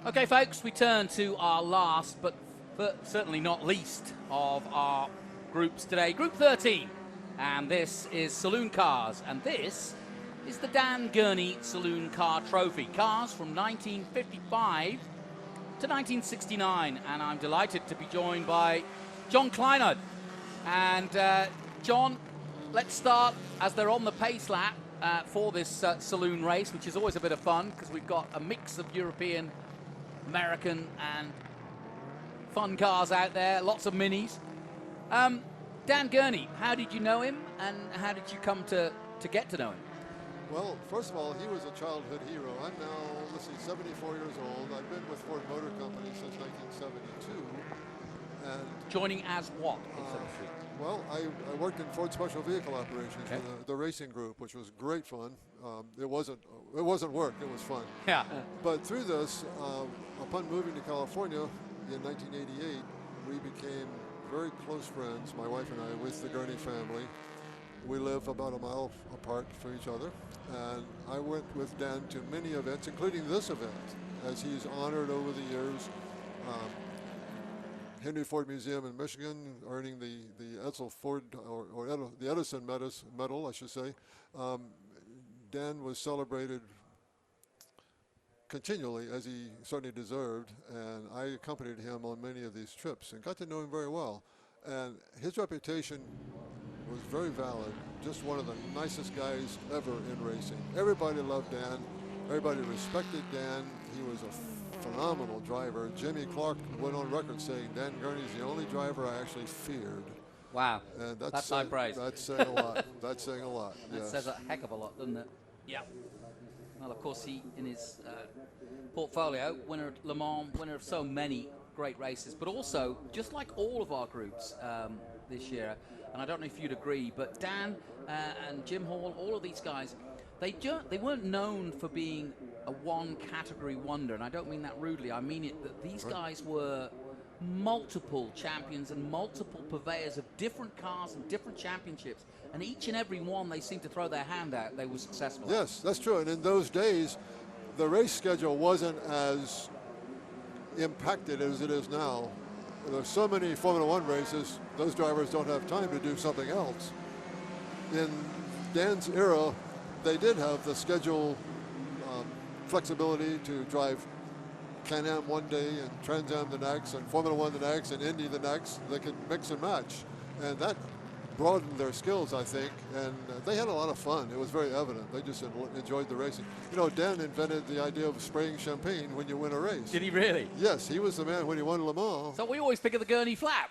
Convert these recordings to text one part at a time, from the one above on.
Okay, folks, we turn to our last, but certainly not least, of our groups today. Group 13, and this is Saloon Cars, and this is the Dan Gurney Saloon Car Trophy. Cars from 1955 to 1969, and I'm delighted to be joined by John Kleinert. And John, let's start as they're on the pace lap for this saloon race, which is always a bit of fun because we've got a mix of European, American and fun cars out there, lots of minis. Dan Gurney, how did you know him and how did you come to get to know him? Well, first of all, he was a childhood hero. I'm now, let's see, 74 years old. I've been with Ford Motor Company since 1972. And joining as what in 73? Well, I worked in Ford Special Vehicle Operations for the racing group, which was great fun. It wasn't work, it was fun. Yeah. But through this, upon moving to California in 1988, we became very close friends, my wife and I, with the Gurney family. We live about a mile apart from each other, and I went with Dan to many events, including this event, as he's honored over the years. Henry Ford Museum in Michigan, earning the Edsel Ford, or the Edison Medal, I should say. Dan was celebrated continually, as he certainly deserved, and I accompanied him on many of these trips and got to know him very well. And his reputation was very valid, just one of the nicest guys ever in racing. Everybody loved Dan, everybody respected Dan. He was a phenomenal driver. Jimmy Clark went on record saying Dan Gurney's the only driver I actually feared. Wow, and that's high praise. That's saying a lot. That's saying a lot. That yes. says a heck of a lot, doesn't it? Yeah. Well, of course, he, in his portfolio, winner at Le Mans, winner of so many great races, but also, just like all of our groups this year, and I don't know if you'd agree, but Dan and Jim Hall, all of these guys, they weren't known for being a one-category wonder, and I don't mean that rudely. I mean it that these guys were multiple champions and multiple purveyors of different cars and different championships, and each and every one they seemed to throw their hand out, they were successful. Yes, that's true, and in those days, the race schedule wasn't as impacted as it is now. There's so many Formula One races, those drivers don't have time to do something else. In Dan's era, they did have the schedule flexibility to drive Can-Am one day and Trans Am the next and Formula One the next and Indy the next. They could mix and match, and that broadened their skills, I think, and they had a lot of fun. It was very evident. They just enjoyed the racing. You know, Dan invented the idea of spraying champagne when you win a race. Did he really? Yes, he was the man when he won Le Mans. So we always think of the Gurney flap,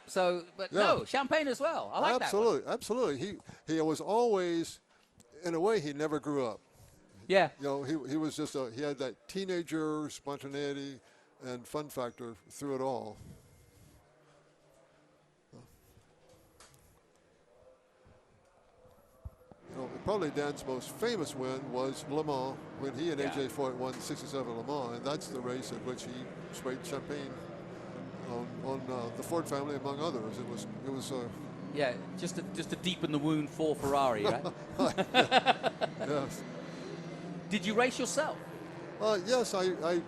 but no, champagne as well. I like absolutely, that one. Absolutely. He was always, in a way, he never grew up. Yeah. You know, he was just he had that teenager spontaneity and fun factor through it all. You know, probably Dan's most famous win was Le Mans, when he and A.J. Foyt won 67 Le Mans, and that's the race in which he sprayed champagne on the Ford family, among others. It was. Yeah, just to deepen the wound for Ferrari, right? Yes. Did you race yourself? Yes, I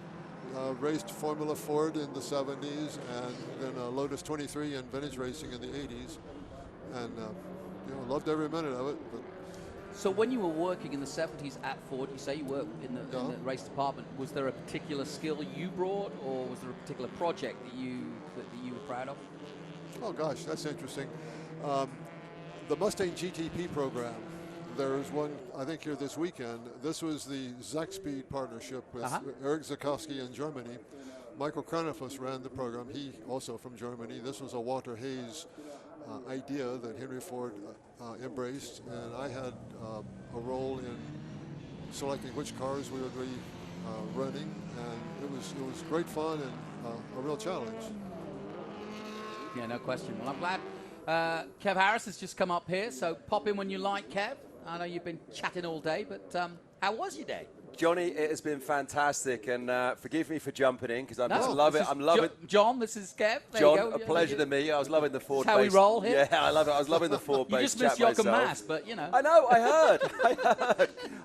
raced Formula Ford in the 70s, and then Lotus 23 and vintage racing in the 80s, and you know, loved every minute of it. But so when you were working in the 70s at Ford, you say you worked in the race department. Was there a particular skill you brought, or was there a particular project that you were proud of? Oh gosh, that's interesting. The Mustang GTP program. There's one, I think, here this weekend. This was the Zaxpeed partnership with Eric Zakowski in Germany. Michael Kranifus ran the program. He also from Germany. This was a Walter Hayes idea that Henry Ford embraced, and I had a role in selecting which cars we would be running, and it was great fun and a real challenge. Yeah, no question. Well, I'm glad Kev Harris has just come up here, so pop in when you like, Kev. I know you've been chatting all day, but How was your day? Johnny, it has been fantastic, and forgive me for jumping in because I No, just love it. I'm loving John, this is Kev. There John. you go. A pleasure to meet you. I was loving the Ford. That's how we roll here. Yeah, I love it. I was loving the Ford. You just missed Jochen Mass, but you know. I know. I heard.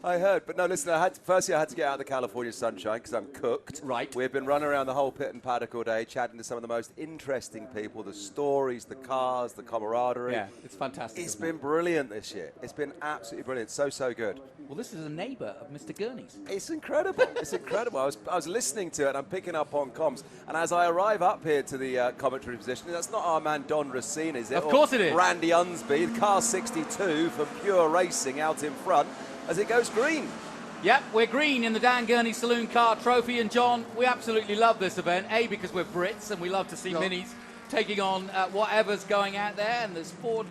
I heard. But no, listen. Firstly, I had to get out of the California sunshine because I'm cooked. Right. We've been running around the whole pit and paddock all day, chatting to some of the most interesting people, the stories, the cars, the camaraderie. Yeah, it's fantastic. It's been brilliant this year. It's been absolutely brilliant. So good. Well, this is a neighbour of Mr. Gurney's. It's incredible. It's incredible. I was listening to it and I'm picking up on comms. And as I arrive up here to the commentary position, that's not our man Don Racine, is it? Of course it is. Randy Unsby, car 62 for Pure Racing out in front as it goes green. Yep, we're green in the Dan Gurney Saloon Car Trophy. And John, we absolutely love this event. A, because we're Brits and we love to see minis taking on whatever's going out there. And there's Ford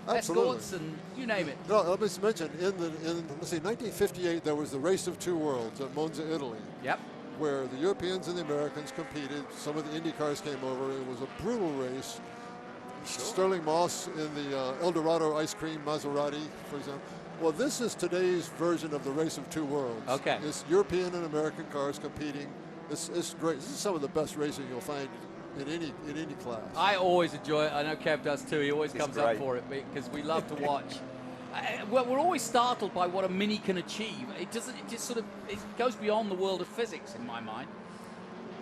Escorts and you name it. No, let me mention, let's see, 1958, there was the Race of Two Worlds at Monza, Italy. Yep. Where the Europeans and the Americans competed. Some of the Indy cars came over. It was a brutal race. Sure. Sterling Moss in the Eldorado ice cream Maserati, for example. Well, this is today's version of the Race of Two Worlds. Okay. It's European and American cars competing. It's great. This is some of the best racing you'll find in any class. I always enjoy it. I know Kev does too. He always comes up for it because we love to watch. Well, we're always startled by what a Mini can achieve. It goes beyond the world of physics in my mind.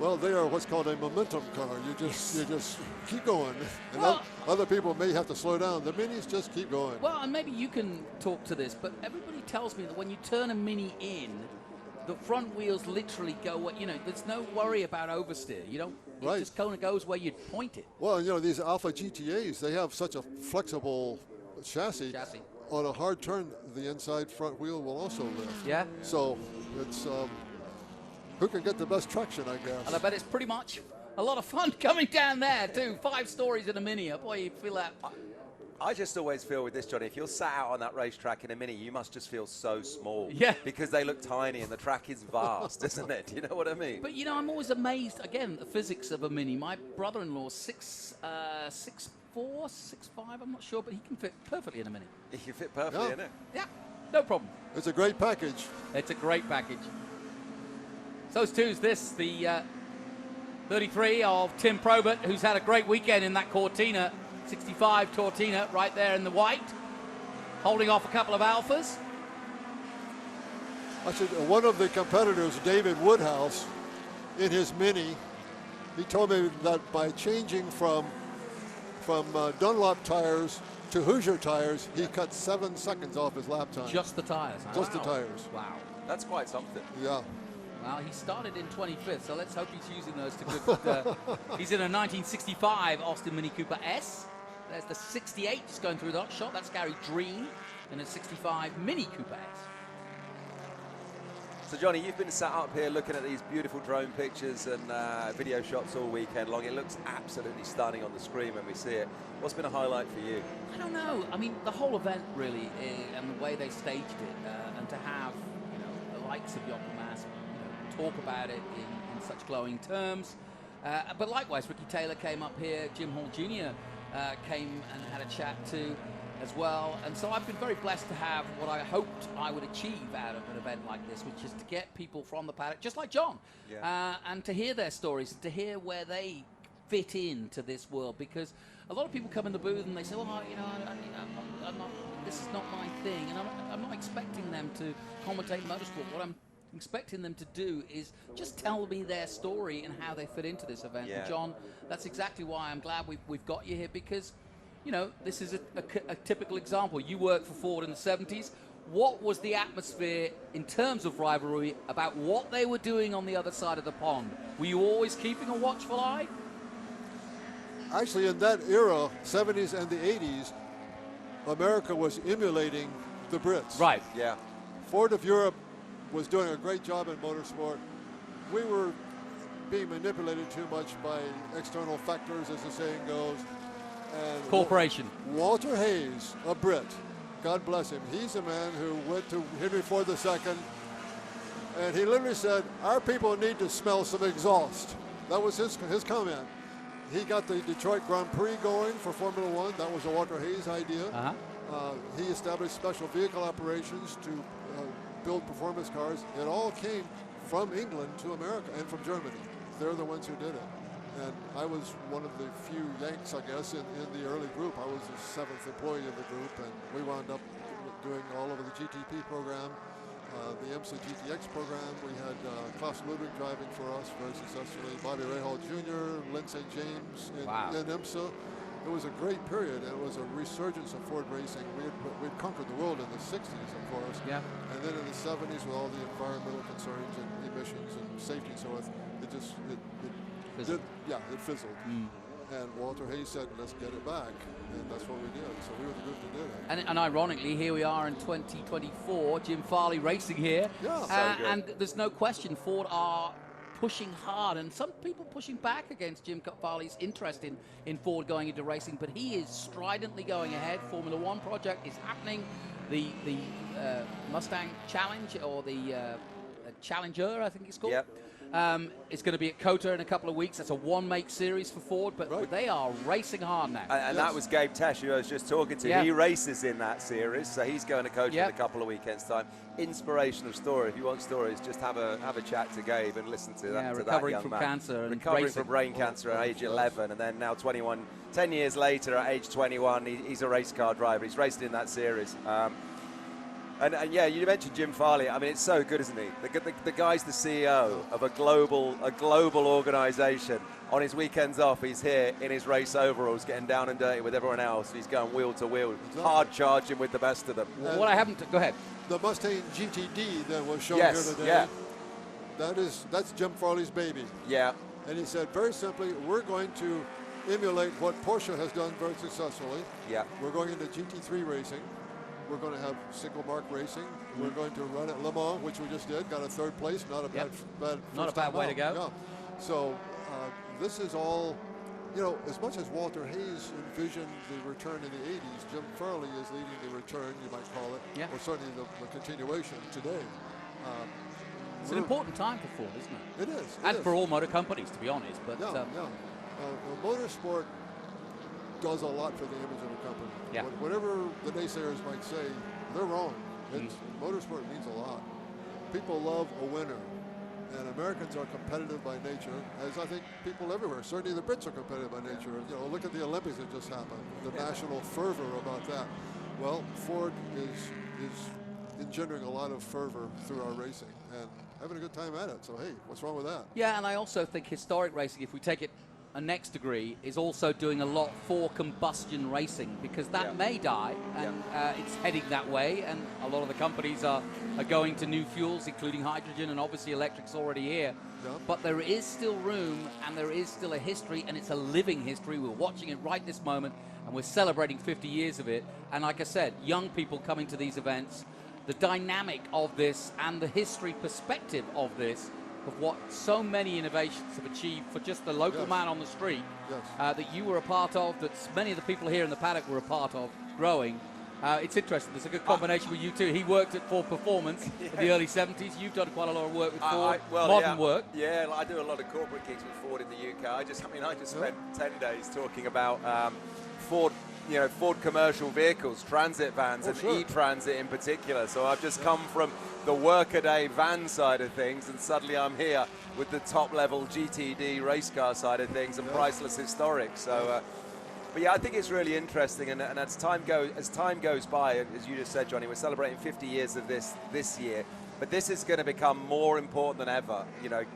Well, they are what's called a momentum car. You just keep going. And other people may have to slow down. The Minis just keep going. Well, and maybe you can talk to this, but everybody tells me that when you turn a Mini in, the front wheels literally go, there's no worry about oversteer. You don't, it just kind of goes where you'd point it. Well, these Alpha GTAs, they have such a flexible chassis. On a hard turn, the inside front wheel will also lift. Yeah. So it's who can get the best traction, I guess. And I bet it's pretty much a lot of fun coming down there too. 5 stories in a Mini. Boy, you feel that. I just always feel with this, Johnny, if you're sat out on that racetrack in a Mini, you must just feel so small. Yeah. Because they look tiny and the track is vast, isn't it? Do you know what I mean? But, I'm always amazed, again, the physics of a Mini. My brother-in-law, 6'4", 6'5", I'm not sure, but he can fit perfectly in a Mini. He can fit perfectly in it. Yeah, no problem. It's a great package. It's a great package. So's too is this, the 33 of Tim Probert, who's had a great weekend in that Cortina, 65 Tortina, right there in the white, holding off a couple of Alphas. Actually, one of the competitors, David Woodhouse, in his Mini, he told me that by changing from Dunlop tires to Hoosier tires, he cut 7 seconds off his lap time. Just the tires. Huh? Just the tires. Wow. That's quite something. Yeah. Well, he started in 25th, so let's hope he's using those to good. He's in a 1965 Austin Mini Cooper S. There's the 68 just going through that shot. That's Gary Dream in a 65 Mini Cooper S. So, Johnny, you've been sat up here looking at these beautiful drone pictures and video shots all weekend long. It looks absolutely stunning on the screen when we see it. What's been a highlight for you? I don't know. I mean, the whole event really, and the way they staged it, and to have the likes of Jochen Mass talk about it in such glowing terms. But likewise, Ricky Taylor came up here. Jim Hall Jr. Came and had a chat too as well. And so I've been very blessed to have what I hoped I would achieve out of an event like this, which is to get people from the paddock, just like John, and to hear their stories, to hear where they fit into this world. Because a lot of people come in the booth and they say, well, I'm not, this is not my thing. And I'm not expecting them to commentate motorsport. What I'm expecting them to do is just tell me their story and how they fit into this event. Yeah. And John, that's exactly why I'm glad we've got you here, because this is a typical example. You worked for Ford in the 70s. What was the atmosphere in terms of rivalry about what they were doing on the other side of the pond? Were you always keeping a watchful eye? Actually, in that era, 70s and the 80s, America was emulating the Brits. Right. Yeah. Ford of Europe was doing a great job in motorsport. We were being manipulated too much by external factors, as the saying goes. And Corporation. Walter Hayes, a Brit, God bless him. He's a man who went to Henry Ford II, and he literally said, our people need to smell some exhaust. That was his comment. He got the Detroit Grand Prix going for Formula One. That was a Walter Hayes idea. He established special vehicle operations to build performance cars, it all came from England to America and from Germany. They're the ones who did it. And I was one of the few Yanks, I guess, in the early group. I was the 7th employee of the group, and we wound up doing all of the GTP program, the IMSA GTX program. We had Klaus Ludwig driving for us very successfully, Bobby Rahal Jr., Lynn St. James in IMSA. It was a great period, and it was a resurgence of Ford racing. We'd conquered the world in the 60s, of course. Yeah. And then in the 70s, with all the environmental concerns and emissions and safety and so forth, it fizzled. And Walter Hayes said, let's get it back. And that's what we did. So we were the group that did it. And ironically, here we are in 2024, Jim Farley racing here. Yeah. And there's no question Ford are pushing hard, and some people pushing back against Jim Farley's interest in Ford going into racing, but he is stridently going ahead. Formula One project is happening. The Mustang Challenge, or the Challenger, I think it's called. Yep. It's going to be at COTA in a couple of weeks. That's a one-make series for Ford, but they are racing hard now. And that was Gabe Tesh, who I was just talking to. Yeah. He races in that series, so he's going to COTA in a couple of weekends' time. Inspirational story. If you want stories, just have a chat to Gabe and listen to that. Recovering from cancer and recovering from brain cancer at age 11, and then now 10 years later at age 21, he's a race car driver. He's raced in that series. And yeah, you mentioned Jim Farley. I mean, it's so good, isn't he? The guy's the CEO of a global organization. On his weekends off, he's here in his race overalls, getting down and dirty with everyone else. He's going wheel to wheel, hard charging with the best of them. What I haven't go ahead. The Mustang GTD that was shown here today. Yeah. That's Jim Farley's baby. Yeah. And he said very simply, we're going to emulate what Porsche has done very successfully. Yeah. We're going into GT3 racing. We're going to have single mark racing. We're going to run at Le Mans, which we just did. Got a 3rd place. Not a bad way to go. Yeah. So this is all, as much as Walter Hayes envisioned the return in the 80s, Jim Farley is leading the return, you might call it, or certainly the continuation today. It's an important time for Ford, isn't it? It is. And for all motor companies, to be honest. But motorsport does a lot for the image of a company. Yeah. Whatever the naysayers might say, they're wrong. Motorsport means a lot. People love a winner, and Americans are competitive by nature, as I think people everywhere. Certainly the Brits are competitive by nature. Look at the Olympics that just happened. The national fervor about that. Well, Ford is engendering a lot of fervor through our racing and having a good time at it. So hey, what's wrong with that? Yeah, and I also think historic racing, if we take it a next degree, is also doing a lot for combustion racing, because that may die, and it's heading that way, and a lot of the companies are going to new fuels, including hydrogen, and obviously electric's already here. But there is still room, and there is still a history, and it's a living history. We're watching it right this moment, and we're celebrating 50 years of it. And like I said, young people coming to these events, the dynamic of this and the history perspective of this, of what so many innovations have achieved for just the local man on the street, that you were a part of, that many of the people here in the paddock were a part of growing. It's interesting. There's a good combination with you two. He worked at Ford Performance in the early 70s. You've done quite a lot of work with Ford, modern work. Yeah, I do a lot of corporate gigs with Ford in the UK. I just spent 10 days talking about Ford. Ford commercial vehicles, transit vans, and e-transit in particular. So I've just come from the workaday van side of things, and suddenly I'm here with the top-level GTD race car side of things and priceless historic. So, but yeah, I think it's really interesting. And as time goes by, as you just said, Johnny, we're celebrating 50 years of this year. But this is going to become more important than ever.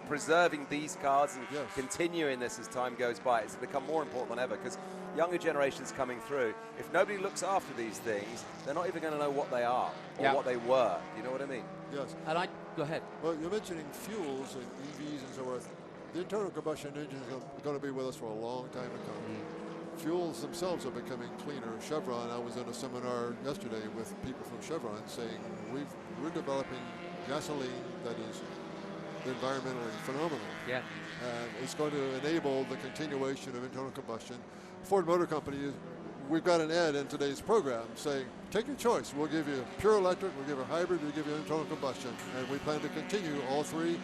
Preserving these cars and continuing this as time goes by, it's become more important than ever, because younger generations coming through, if nobody looks after these things, they're not even going to know what they are or what they were. You know what I mean? Yes. And go ahead. Well, you're mentioning fuels and EVs and so forth. The internal combustion engine is going to be with us for a long time to come. Fuels themselves are becoming cleaner. Chevron, I was in a seminar yesterday with people from Chevron saying we're developing gasoline that is environmentally phenomenal. Yeah. And it's going to enable the continuation of internal combustion. Ford Motor Company, we've got an ad in today's program saying, take your choice. We'll give you pure electric, we'll give you hybrid, we'll give you internal combustion. And we plan to continue all three.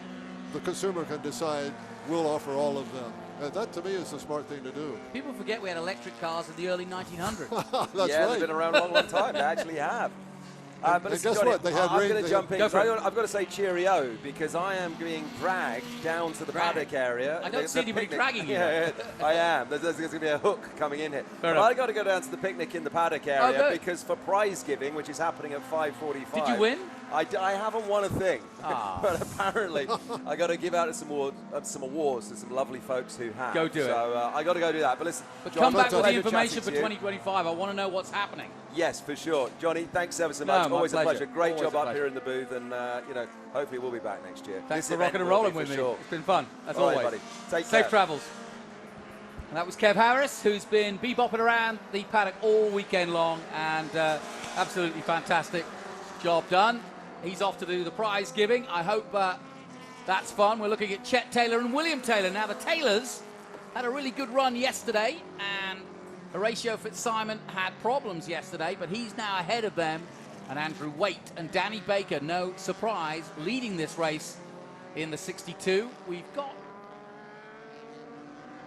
The consumer can decide, we'll offer all of them. And that, to me, is the smart thing to do. People forget we had electric cars in the early 1900s. That's right. They've been around a long, long time. They actually have. But and listen, guess Johnny, what? They had I'm rain. going to jump in. Go for it. I've got to say cheerio because I am being dragged down to the paddock area. I don't see anybody dragging you. Yeah, I am. There's going to be a hook coming in here. Fair But enough. I got to go down to the picnic in the paddock area good. because for prize giving, which is happening at 5:45. Did you win? I haven't won a thing, Ah. but apparently I got to give out some awards to some lovely folks who have. Go do it. So I got to go do that. But listen, But John, come back with the pleasure information chatting for to you. 2025. I want to know what's happening. Yes, for sure. Johnny, thanks ever so No, much. my Always a pleasure. pleasure. Great Always job a up pleasure. here in the booth, and hopefully we'll be back next year. Thanks This for rocking event and will rolling be with for me. sure. It's been fun, as All right, always. buddy. Take Safe care. travels. And that was Kev Harris, who's been bebopping around the paddock all weekend long, and absolutely fantastic job done. He's off to do the prize giving. I hope that's fun. We're looking at Chet Taylor and William Taylor. Now, the Taylors had a really good run yesterday, and Horatio Fitzsimon had problems yesterday, but he's now ahead of them. And Andrew Waite and Danny Baker, no surprise, leading this race in the 62. We've got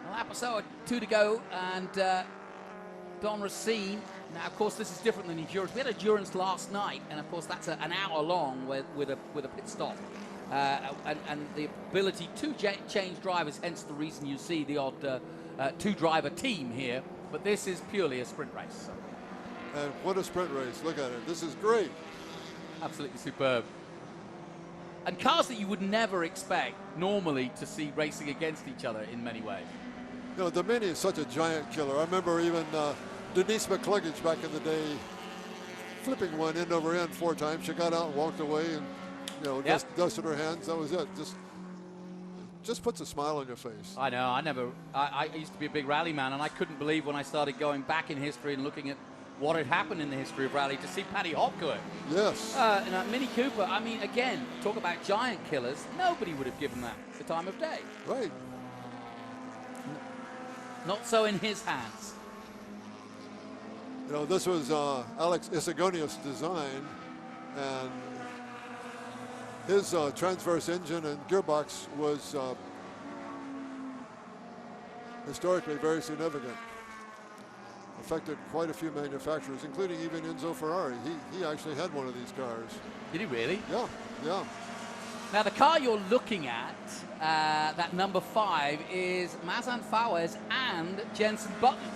a lap or so, 2 to go, and Don Racine. Now, of course, this is different than endurance. We had endurance last night, and of course, that's an hour long with a pit stop, and the ability to change drivers. Hence, the reason you see the odd two-driver team here. But this is purely a sprint race. And what a sprint race. Look at it. This is great. Absolutely superb. And cars that you would never expect normally to see racing against each other in many ways. You know, the Mini is such a giant killer. I remember even Denise McCluggage back in the day flipping one end over end 4 times. She got out and walked away and, just dusted her hands. That was it. Just puts a smile on your face. I know. I used to be a big rally man, and I couldn't believe when I started going back in history and looking at what had happened in the history of rally to see Paddy Hopgood. Yes. In a Mini Cooper. I mean, again, talk about giant killers. Nobody would have given that the time of day. Right. Not so in his hands. You know, this was Alex Isagonius' design, and his transverse engine and gearbox was historically very significant. Affected quite a few manufacturers, including even Enzo Ferrari. He actually had one of these cars. Did he really? Yeah, yeah. Now, the car you're looking at, that number 5, is Mazan Fawez and Jenson Button,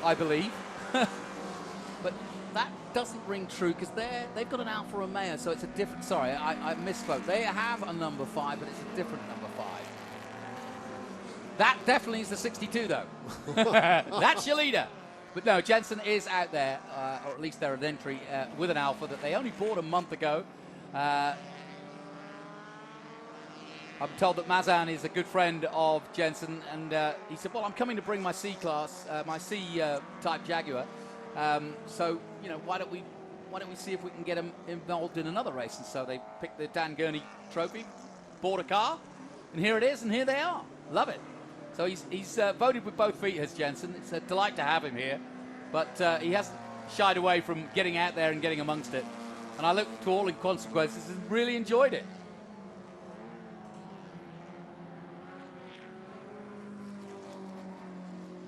I believe. But that doesn't ring true because they've got an Alfa Romeo, so it's a different. Sorry, I misspoke. They have a number 5, but it's a different number 5. That definitely is the 62, though. That's your leader. But no, Jensen is out there, or at least they're at entry with an Alfa that they only bought a month ago. I'm told that Mazan is a good friend of Jensen, and he said, well, I'm coming to bring my C-Class, my C-type Jaguar. So, why don't we see if we can get him involved in another race? And so they picked the Dan Gurney trophy, bought a car, and here it is, and here they are. Love it. So he's voted with both feet, has Jensen. It's a delight to have him here, but he hasn't shied away from getting out there and getting amongst it. And I look to all in consequences and really enjoyed it.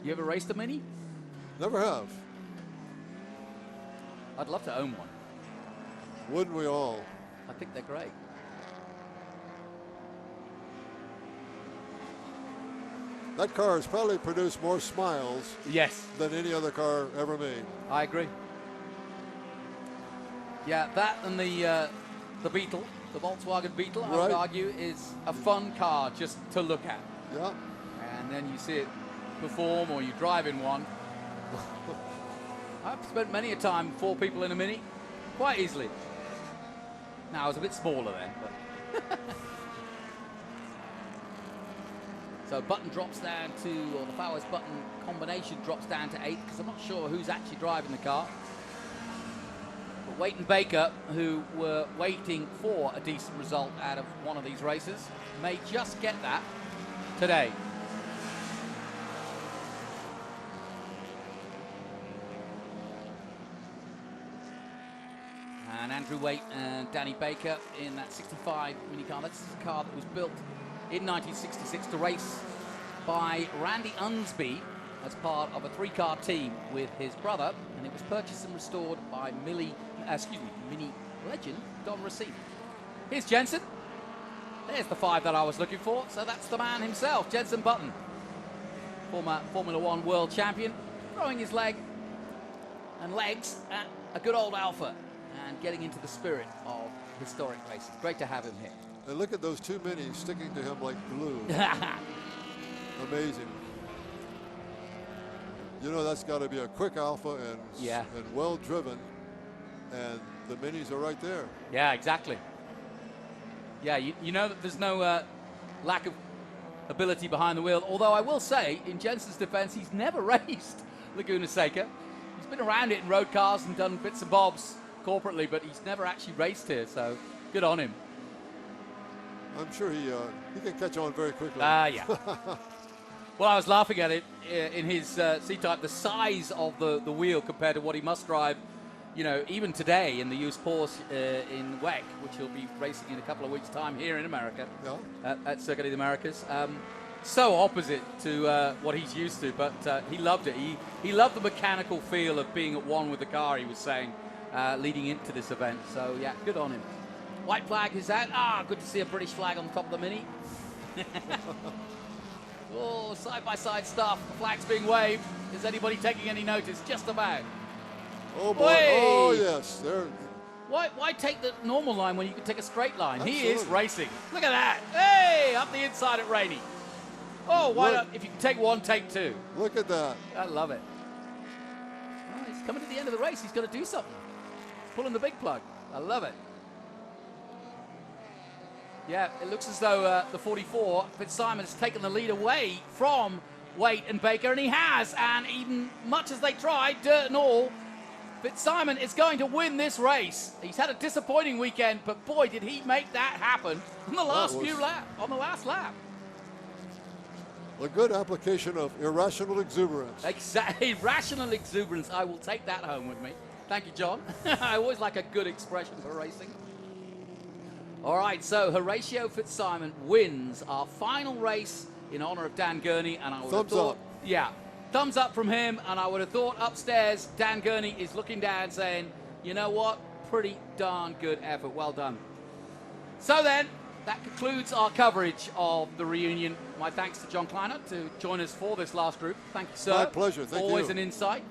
You ever raced a Mini? Never have. I'd love to own one. Wouldn't we all? I think they're great. That car has probably produced more smiles Yes, than any other car ever made. I agree. Yeah, that and the Beetle, the Volkswagen Beetle, I would Right. argue, is a fun car just to look at. Yeah. And then you see it perform, or you drive in one. I've spent many a time 4 people in a Mini, quite easily. Now I was a bit smaller then, but. So Button drops down to, or the Fowers Button combination drops down to 8, because I'm not sure who's actually driving the car. But Waite and Baker, who were waiting for a decent result out of one of these races, may just get that today. And Andrew Waite and Danny Baker in that 65 Mini car. This is a car that was built in 1966 to race by Randy Unsby as part of a 3-car team with his brother, and it was purchased and restored by Mini legend, Don Racine. Here's Jensen. There's the 5 that I was looking for. So that's the man himself, Jensen Button, former Formula One world champion, throwing his legs at a good old Alpha and getting into the spirit of historic racing. Great to have him here. And look at those 2 minis sticking to him like glue. Amazing. You know, that's got to be a quick Alpha and well driven. And the minis are right there. Yeah, exactly. Yeah, you know that there's no lack of ability behind the wheel. Although I will say, in Jensen's defense, he's never raced Laguna Seca. He's been around it in road cars and done bits and bobs corporately, but he's never actually raced here, so good on him. I'm sure he can catch on very quickly. Yeah. Well, I was laughing at it in his C-Type, the size of the wheel compared to what he must drive, you know, even today in the used Porsche in WEC, which he'll be racing in a couple of weeks' time here in America, at Circuit of the Americas. So opposite to what he's used to, but he loved it. He loved the mechanical feel of being at one with the car, he was saying, leading into this event. So, yeah, good on him. White flag is out. Good to see a British flag on top of the Mini. Oh, side-by-side stuff. The flag's being waved. Is anybody taking any notice? Just about. Oh, boy. Whey! Oh, yes. There. Why take the normal line when you can take a straight line? Absolutely. He is racing. Look at that. Hey, up the inside at Rainey. Oh, why not? If you can take one, take 2. Look at that. I love it. Oh, he's coming to the end of the race. He's got to do something. Pulling the big plug. I love it. Yeah, it looks as though the 44, Fitzsimon, has taken the lead away from Waite and Baker, and he has. And even much as they tried, dirt and all, Fitzsimon is going to win this race. He's had a disappointing weekend, but boy, did he make that happen on the last lap. A good application of irrational exuberance. Exactly, irrational exuberance. I will take that home with me. Thank you, John. I always like a good expression for racing. All right, so Horatio Fitzsimon wins our final race in honor of Dan Gurney, and I would have thought, thumbs up from him, and I would have thought upstairs Dan Gurney is looking down saying, you know what, pretty darn good effort, well done. So then, that concludes our coverage of the reunion. My thanks to John Kleiner to join us for this last group. Thank you, sir. My pleasure, thank you. Always an insight.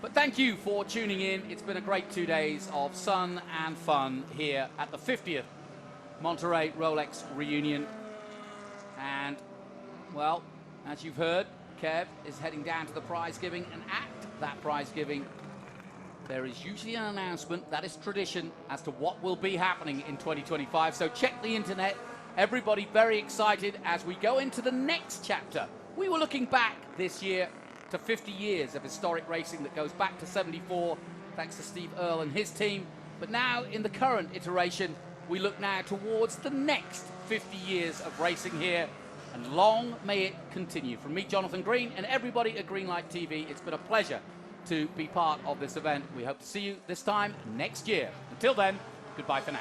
But thank you for tuning in. It's been a great 2 days of sun and fun here at the 50th Monterey Rolex reunion. And, well, as you've heard, Kev is heading down to the prize giving, and at that prize giving, there is usually an announcement, that is tradition, as to what will be happening in 2025. So check the internet. Everybody very excited as we go into the next chapter. We were looking back this year to 50 years of historic racing that goes back to 74, thanks to Steve Earle and his team. But now, in the current iteration, we look now towards the next 50 years of racing here, and long may it continue. From me, Jonathan Green, and everybody at Greenlight TV, it's been a pleasure to be part of this event. We hope to see you this time next year. Until then, goodbye for now.